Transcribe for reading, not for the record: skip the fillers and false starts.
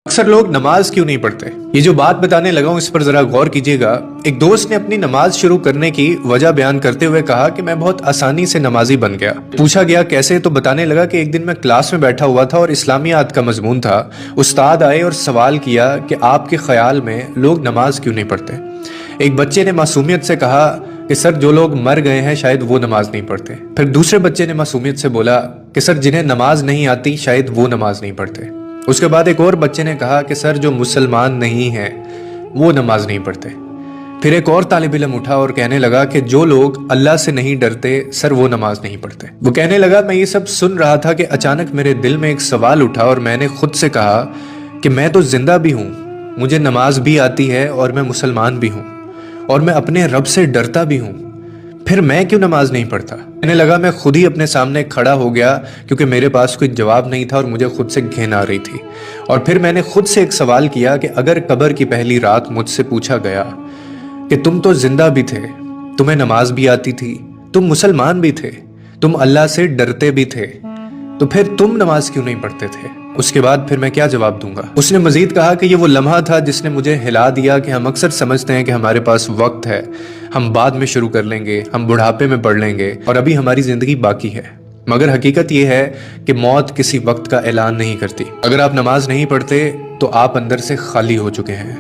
अक्सर लोग नमाज क्यों नहीं पढ़ते। ये जो बात बताने लगा हूं इस पर जरा गौर कीजिएगा। एक दोस्त ने अपनी नमाज शुरू करने की वजह बयान करते हुए कहा कि मैं बहुत आसानी से नमाजी बन गया। पूछा गया कैसे, तो बताने लगा कि एक दिन मैं क्लास में बैठा हुआ था और इस्लामियात का मजमून था। उस्ताद आए और सवाल किया कि आपके ख्याल में लोग नमाज क्यों नहीं पढ़ते। एक बच्चे ने मासूमियत से कहा कि सर जो लोग मर गए हैं शायद वो नमाज नहीं पढ़ते। फिर दूसरे बच्चे ने मासूमियत से बोला कि सर जिन्हें नमाज नहीं आती शायद वो नमाज नहीं पढ़ते। उसके बाद एक और बच्चे ने कहा कि सर जो मुसलमान नहीं हैं वो नमाज नहीं पढ़ते। फिर एक और तालिब इल्म उठा और कहने लगा कि जो लोग अल्लाह से नहीं डरते सर वो नमाज नहीं पढ़ते। वो कहने लगा मैं ये सब सुन रहा था कि अचानक मेरे दिल में एक सवाल उठा और मैंने खुद से कहा कि मैं तो जिंदा भी हूँ, मुझे नमाज भी आती है और मैं मुसलमान भी हूँ और मैं अपने रब से डरता भी हूँ, फिर मैं क्यों नमाज नहीं पढ़ता। कहने लगा मैं खुद ही अपने सामने खड़ा हो गया क्योंकि मेरे पास कोई जवाब नहीं था और मुझे खुद से घिन आ रही थी। और फिर मैंने खुद से एक सवाल किया कि अगर कब्र की पहली रात मुझसे पूछा गया कि तुम तो जिंदा भी थे, तुम्हें नमाज भी आती थी, तुम मुसलमान भी थे, तुम अल्लाह से डरते भी थे, तो फिर तुम नमाज क्यों नहीं पढ़ते थे। उसके बाद फिर मैं क्या जवाब दूंगा। उसने मजीद कहा कि ये वो लम्हा था जिसने मुझे हिला दिया कि हम अक्सर समझते हैं कि हमारे पास वक्त है, हम बाद में शुरू कर लेंगे, हम बुढ़ापे में पढ़ लेंगे और अभी हमारी जिंदगी बाकी है। मगर हकीकत ये है कि मौत किसी वक्त का ऐलान नहीं करती। अगर आप नमाज नहीं पढ़ते तो आप अंदर से खाली हो चुके हैं।